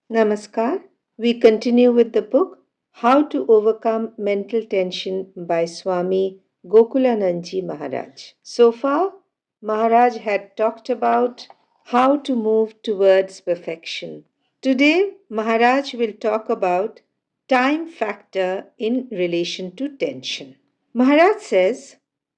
Namaskar. We continue with the book How to Overcome Mental Tension by Swami Gokulanandaji Maharaj. So far, Maharaj had talked about how to move towards perfection. Today, Maharaj will talk about time factor in relation to tension. Maharaj says,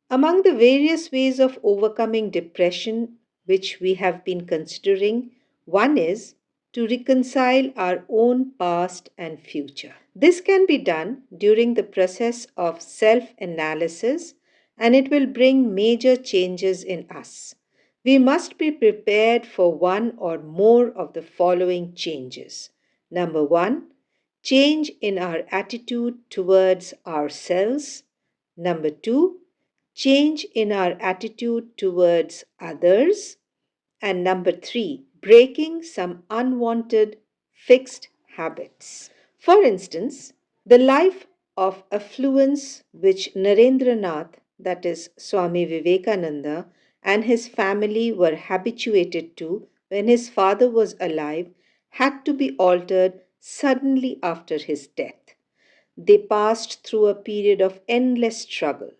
among the various ways of overcoming depression which we have been considering, one is to reconcile our own past and future. This can be done during the process of self analysis and it will bring major changes in us. We must be prepared for one or more of the following changes. Number one, change in our attitude towards ourselves. Number two, change in our attitude towards others. And number three, breaking some unwanted fixed habits. For instance, the life of affluence which Narendranath, that is Swami Vivekananda, and his family were habituated to when his father was alive had to be altered suddenly after his death. They passed through a period of endless struggle.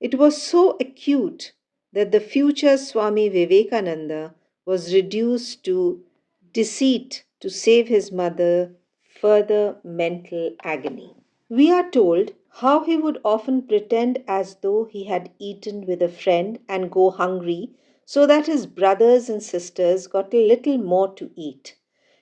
It was so acute that the future Swami Vivekananda was reduced to deceit to save his mother further mental agony. We are told how he would often pretend as though he had eaten with a friend and go hungry so that his brothers and sisters got a little more to eat.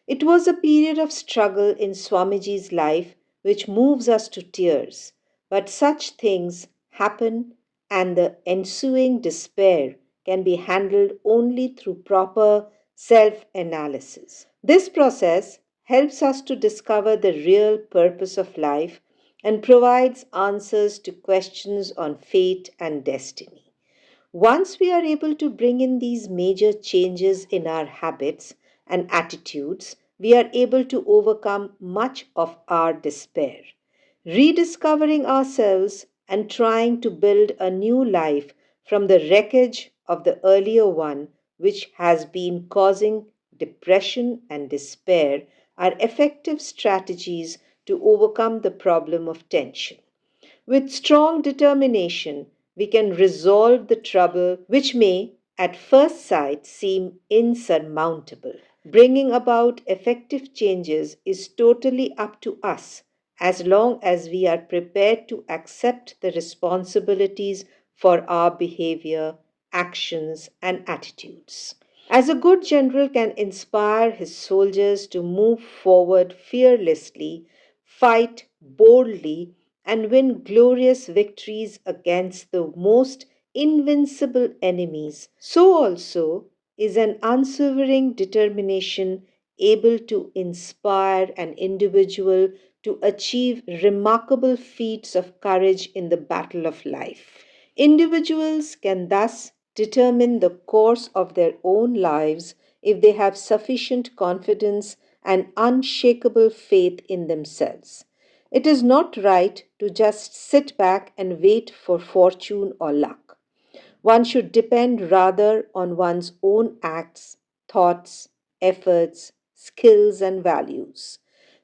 It was a period of struggle in Swamiji's life which moves us to tears. But such things happen, and the ensuing despair can be handled only through proper self analysis. This process helps us to discover the real purpose of life and provides answers to questions on fate and destiny. Once we are able to bring in these major changes in our habits and attitudes, we are able to overcome much of our despair. Rediscovering ourselves and trying to build a new life from the wreckage of the earlier one, which has been causing depression and despair, are effective strategies to overcome the problem of tension. With strong determination, we can resolve the trouble which may, at first sight, seem insurmountable. Bringing about effective changes is totally up to us as long as we are prepared to accept the responsibilities for our behavior, actions, and attitudes. As a good general can inspire his soldiers to move forward fearlessly, fight boldly, and win glorious victories against the most invincible enemies, so also is an unswerving determination able to inspire an individual to achieve remarkable feats of courage in the battle of life. Individuals can thus determine the course of their own lives if they have sufficient confidence and unshakable faith in themselves. It is not right to just sit back and wait for fortune or luck. One should depend rather on one's own acts, thoughts, efforts, skills, and values.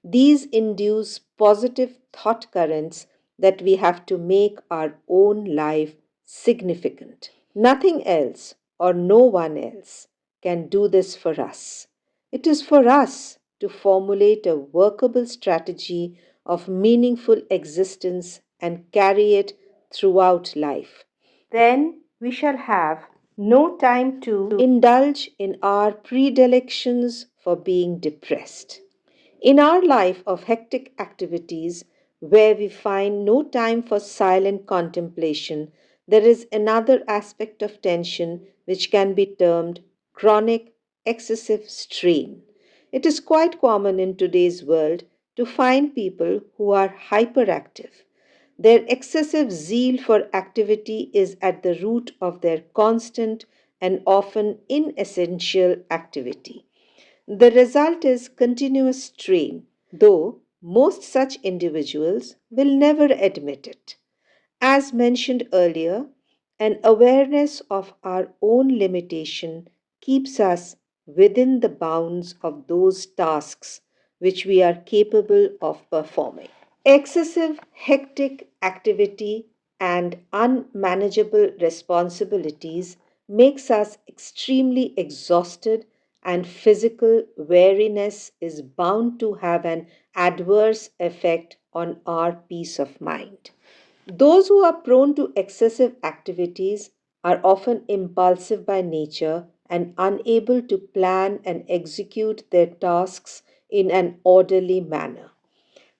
These induce positive thought currents that we have to make our own life significant. Nothing else or no one else can do this for us. It is for us to formulate a workable strategy of meaningful existence and carry it throughout life. Then we shall have no time to indulge in our predilections for being depressed. In our life of hectic activities, where we find no time for silent contemplation, there is another aspect of tension which can be termed chronic excessive strain. It is quite common in today's world to find people who are hyperactive. Their excessive zeal for activity is at the root of their constant and often inessential activity. The result is continuous strain, though most such individuals will never admit it. As mentioned earlier, an awareness of our own limitation keeps us within the bounds of those tasks which we are capable of performing. Excessive hectic activity and unmanageable responsibilities makes us extremely exhausted, and physical weariness is bound to have an adverse effect on our peace of mind. Those who are prone to excessive activities are often impulsive by nature and unable to plan and execute their tasks in an orderly manner.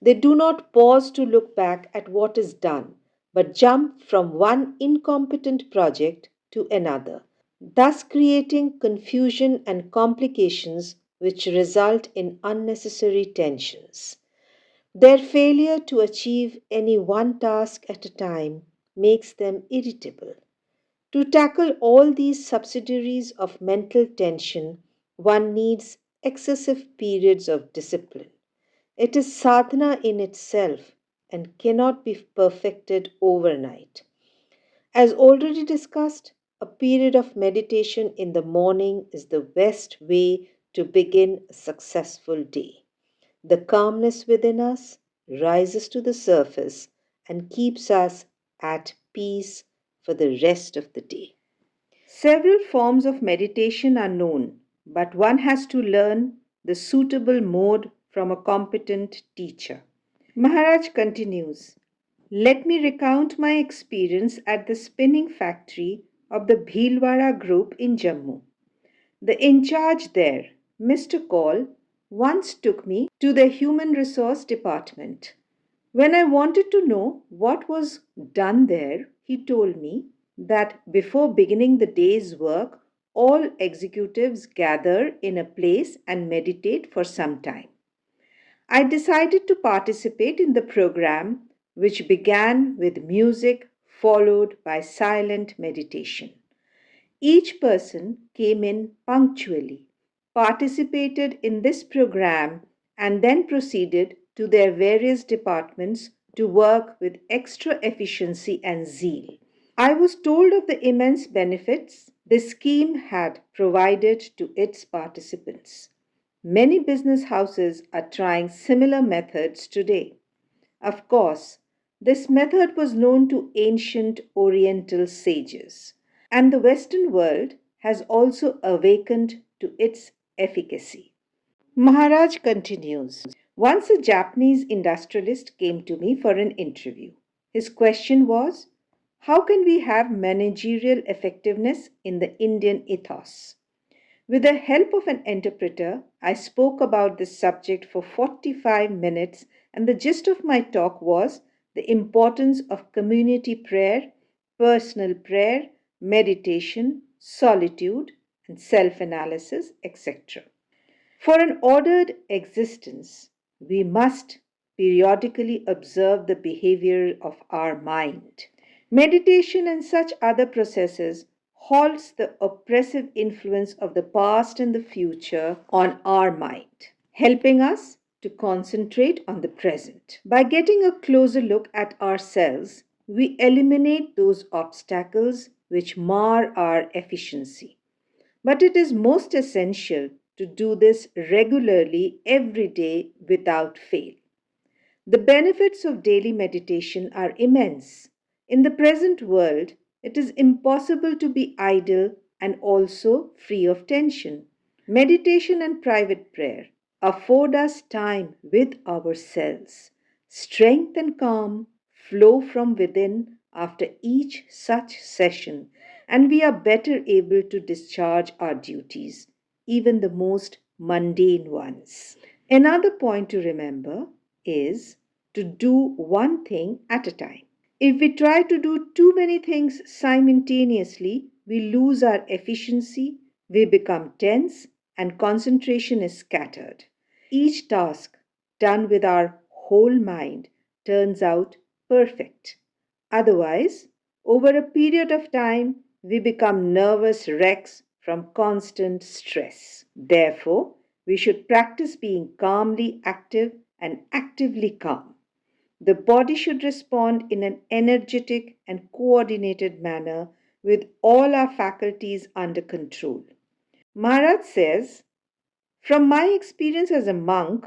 They do not pause to look back at what is done, but jump from one incompetent project to another, thus creating confusion and complications which result in unnecessary tensions. Their failure to achieve any one task at a time makes them irritable. To tackle all these subsidiaries of mental tension, one needs excessive periods of discipline. It is sadhana in itself and cannot be perfected overnight. As already discussed, a period of meditation in the morning is the best way to begin a successful day. The calmness within us rises to the surface and keeps us at peace for the rest of the day. Several forms of meditation are known, but one has to learn the suitable mode from a competent teacher. Maharaj continues, let me recount my experience at the spinning factory of the Bhilwara group in Jammu. The in charge there, Mr. Kaul, once took me to the human resource department. When I wanted to know what was done there, he told me that before beginning the day's work, all executives gather in a place and meditate for some time. I decided to participate in the program, which began with music followed by silent meditation. Each person came in punctually, participated in this program, and then proceeded to their various departments to work with extra efficiency and zeal. I was told of the immense benefits this scheme had provided to its participants. Many business houses are trying similar methods today. Of course, this method was known to ancient Oriental sages, and the Western world has also awakened to its efficacy. Maharaj continues. Once a Japanese industrialist came to me for an interview. His question was, how can we have managerial effectiveness in the Indian ethos? With the help of an interpreter, I spoke about this subject for 45 minutes, and the gist of my talk was the importance of community prayer, personal prayer, meditation, solitude, and self analysis, etc. For an ordered existence, we must periodically observe the behavior of our mind. Meditation and such other processes halts the oppressive influence of the past and the future on our mind, helping us to concentrate on the present. By getting a closer look at ourselves, we eliminate those obstacles which mar our efficiency. But it is most essential to do this regularly every day without fail. The benefits of daily meditation are immense. In the present world, it is impossible to be idle and also free of tension. Meditation and private prayer afford us time with ourselves. Strength and calm flow from within after each such session, and we are better able to discharge our duties, even the most mundane ones. Another point to remember is to do one thing at a time. If we try to do too many things simultaneously, we lose our efficiency, we become tense, and concentration is scattered. Each task done with our whole mind turns out perfect. Otherwise, over a period of time, we become nervous wrecks from constant stress. Therefore, we should practice being calmly active and actively calm. The body should respond in an energetic and coordinated manner with all our faculties under control. Maharaj says, from my experience as a monk,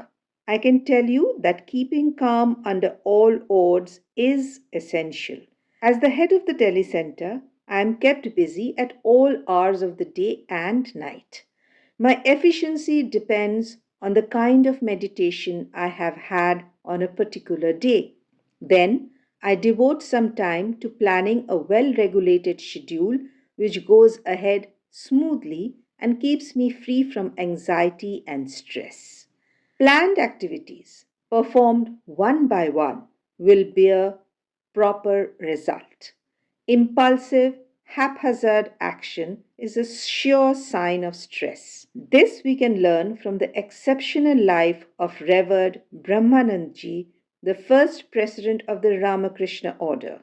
I can tell you that keeping calm under all odds is essential. As the head of the Delhi Center, I am kept busy at all hours of the day and night. My efficiency depends on the kind of meditation I have had on a particular day. Then, I devote some time to planning a well regulated schedule which goes ahead smoothly and keeps me free from anxiety and stress. Planned activities performed one by one will bear proper result. Impulsive, haphazard action is a sure sign of stress. This we can learn from the exceptional life of Revered Brahmanandji, the first president of the Ramakrishna order.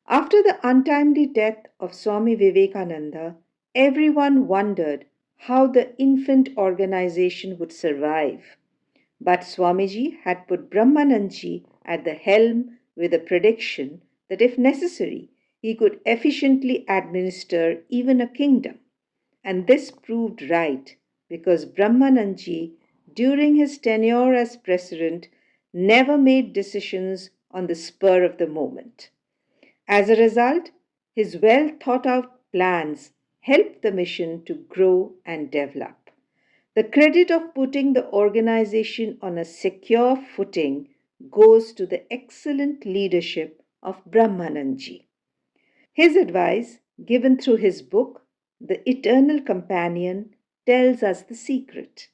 After the untimely death of Swami Vivekananda, everyone wondered how the infant organization would survive. But Swamiji had put Brahmanandji at the helm with a prediction that if necessary, he could efficiently administer even a kingdom. And this proved right because Brahmanandji, during his tenure as president, never made decisions on the spur of the moment. As a result, his well thought out plans helped the mission to grow and develop. The credit of putting the organization on a secure footing goes to the excellent leadership of Brahmanandji. His advice, given through his book, The Eternal Companion, tells us the secret.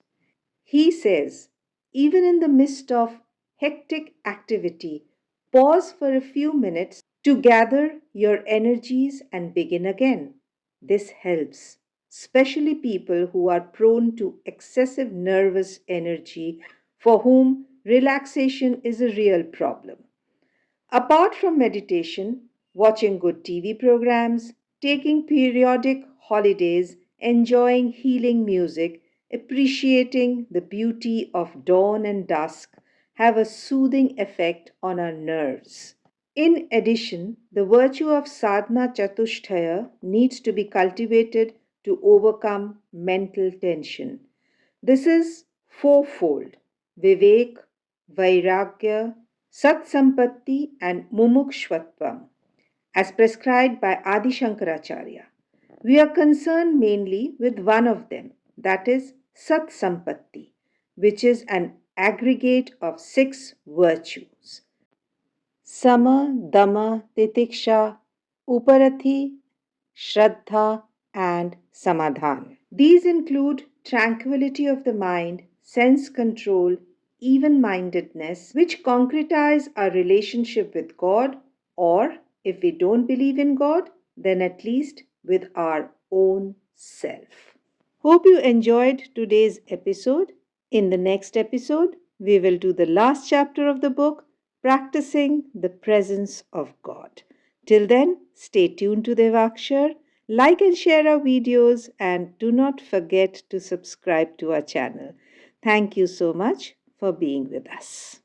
He says, even in the midst of hectic activity, pause for a few minutes to gather your energies and begin again. This helps, especially people who are prone to excessive nervous energy for whom relaxation is a real problem. Apart from meditation, watching good TV programs, taking periodic holidays, enjoying healing music, appreciating the beauty of dawn and dusk have a soothing effect on our nerves. In addition, the virtue of sadhana chatushtaya needs to be cultivated to overcome mental tension. This is fourfold: Vivek, Vairagya, Satsampatti, and Mumukshvatvam, as prescribed by Adi Shankaracharya. We are concerned mainly with one of them, that is Satsampatti, which is an aggregate of six virtues: Sama, Dama, Titiksha, Uparathi, Shraddha, and Samadhan. These include tranquility of the mind, sense control, even mindedness, which concretize our relationship with God, or if we don't believe in God, then at least with our own self. Hope you enjoyed today's episode. In the next episode, we will do the last chapter of the book, Practicing the Presence of God. Till then, stay tuned to Devakshar, like and share our videos, and do not forget to subscribe to our channel. Thank you so much for being with us.